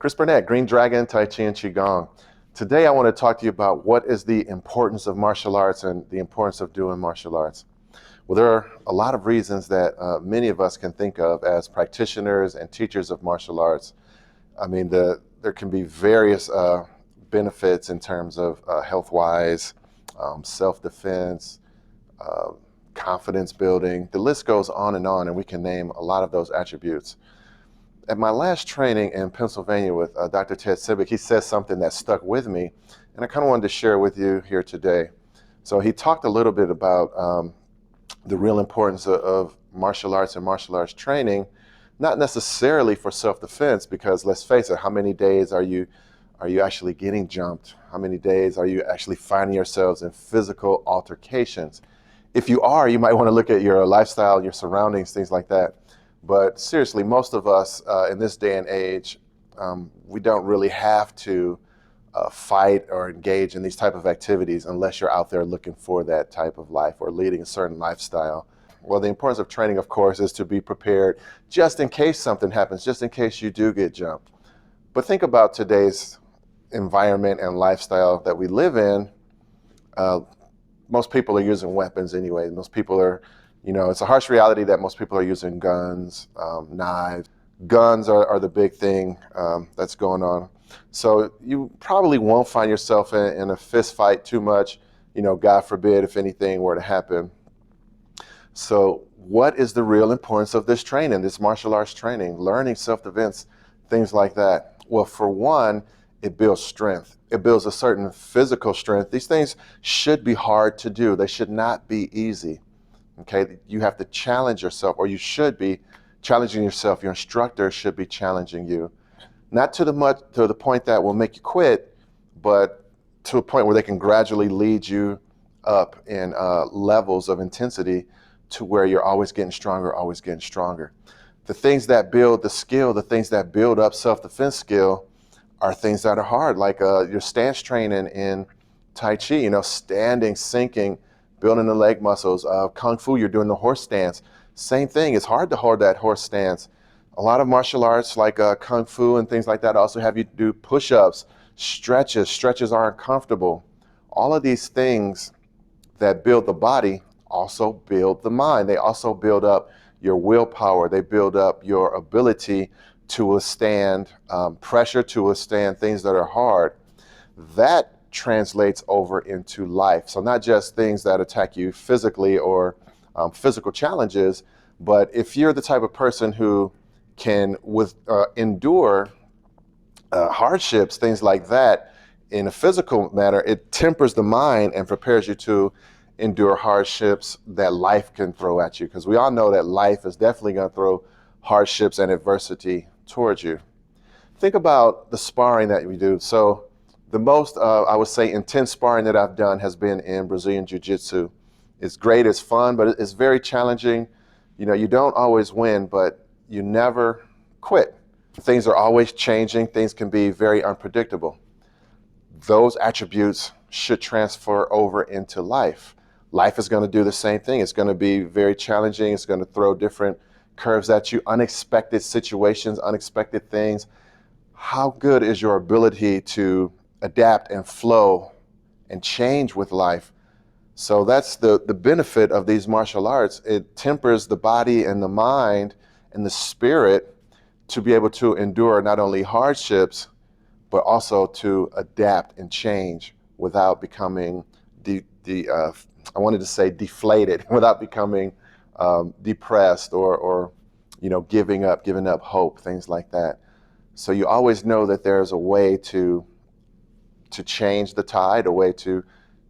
Chris Burnett, Green Dragon, Tai Chi and Qigong. Today I want to talk to you about what is the importance of martial arts and the importance of doing martial arts. Well, there are a lot of reasons that many of us can think of as practitioners and teachers of martial arts. I mean, there can be various benefits in terms of health-wise, self-defense, uh, confidence building. The list goes on, and we can name a lot of those attributes. At my last training in Pennsylvania with Dr. Ted Sibick, he says something that stuck with me, and I kind of wanted to share with you here today. So he talked a little bit about the real importance of martial arts and martial arts training, not necessarily for self-defense, because let's face it, how many days are you actually getting jumped? How many days are you actually finding yourselves in physical altercations? If you are, you might want to look at your lifestyle, your surroundings, things like that. But seriously, most of us in this day and age, we don't really have to fight or engage in these type of activities unless you're out there looking for that type of life or leading a certain lifestyle. Well, the importance of training, of course, is to be prepared just in case something happens, just in case you do get jumped. But think about today's environment and lifestyle that we live in. Most people are using weapons anyway. Most people are, it's a harsh reality that most people are using guns, knives. Guns are the big thing that's going on. So you probably won't find yourself in a fist fight too much, God forbid if anything were to happen. So what is the real importance of this training, this martial arts training, learning self-defense, things like that? Well, for one, it builds strength. It builds a certain physical strength. These things should be hard to do. They should not be easy. Okay, you have to challenge yourself, or you should be challenging yourself. Your instructor should be challenging you, not to the point that will make you quit, but to a point where they can gradually lead you up in levels of intensity to where you're always getting stronger, always getting stronger. The things that build the skill, the things that build up self-defense skill, are things that are hard, like your stance training in Tai Chi, standing, sinking, building the leg muscles. Kung Fu, you're doing the horse stance. Same thing, it's hard to hold that horse stance. A lot of martial arts like Kung Fu and things like that also have you do push-ups, stretches. Stretches are uncomfortable. All of these things that build the body also build the mind. They also build up your willpower. They build up your ability to withstand pressure, to withstand things that are hard. That translates over into life. So not just things that attack you physically or physical challenges, but if you're the type of person who can endure hardships, things like that, in a physical manner, it tempers the mind and prepares you to endure hardships that life can throw at you. Because we all know that life is definitely going to throw hardships and adversity towards you. Think about the sparring that we do. So the most, I would say, intense sparring that I've done has been in Brazilian Jiu-Jitsu. It's great, it's fun, but it's very challenging. You don't always win, but you never quit. Things are always changing. Things can be very unpredictable. Those attributes should transfer over into life. Life is going to do the same thing. It's going to be very challenging. It's going to throw different curves at you, unexpected situations, unexpected things. How good is your ability to adapt and flow and change with life? So that's the benefit of these martial arts. It tempers the body and the mind and the spirit to be able to endure not only hardships, but also to adapt and change without becoming, I wanted to say deflated, without becoming depressed or giving up hope, things like that. So you always know that there's a way to change the tide, a way to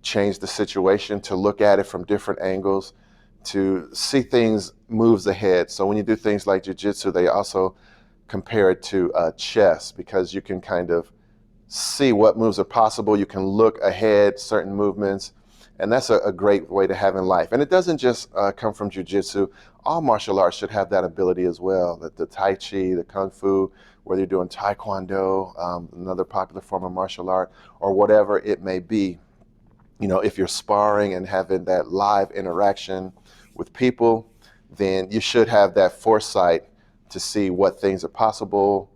change the situation, to look at it from different angles, to see things moves ahead. So when you do things like jiu-jitsu, they also compare it to chess, because you can kind of see what moves are possible. You can look ahead, certain movements, and that's a great way to have in life. And it doesn't just come from jiu-jitsu. All martial arts should have that ability as well. The Tai Chi, the Kung Fu, whether you're doing Taekwondo, another popular form of martial art, or whatever it may be. If you're sparring and having that live interaction with people, then you should have that foresight to see what things are possible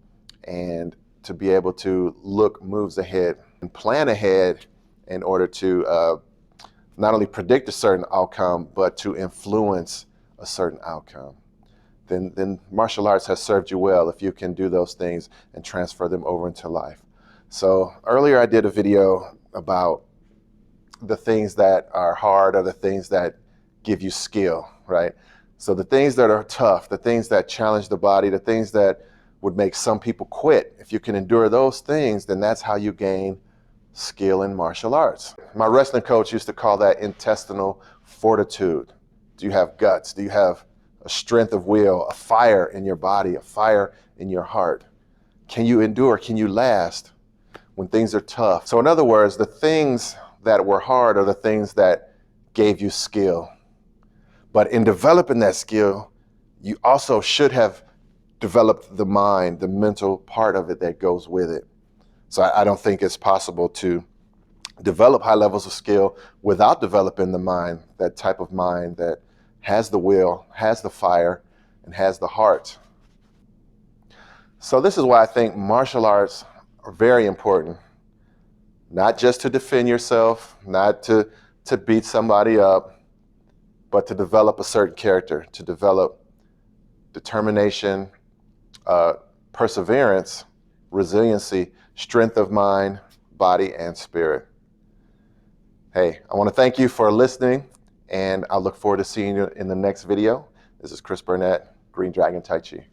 and to be able to look moves ahead and plan ahead in order to not only predict a certain outcome, but to influence a certain outcome. Then martial arts has served you well if you can do those things and transfer them over into life. So earlier I did a video about the things that are hard or the things that give you skill, right? So the things that are tough, the things that challenge the body, the things that would make some people quit, if you can endure those things, then that's how you gain skill in martial arts. My wrestling coach used to call that intestinal fortitude. Do you have guts? Do you have a strength of will, a fire in your body, a fire in your heart? Can you endure? Can you last when things are tough? So in other words, the things that were hard are the things that gave you skill. But in developing that skill, you also should have developed the mind, the mental part of it that goes with it. So I don't think it's possible to develop high levels of skill without developing the mind, that type of mind that has the will, has the fire, and has the heart. So this is why I think martial arts are very important. Not just to defend yourself, not to beat somebody up, but to develop a certain character, to develop determination, perseverance, resiliency, strength of mind, body, and spirit. Hey, I want to thank you for listening, and I look forward to seeing you in the next video. This is Chris Burnett, Green Dragon Tai Chi.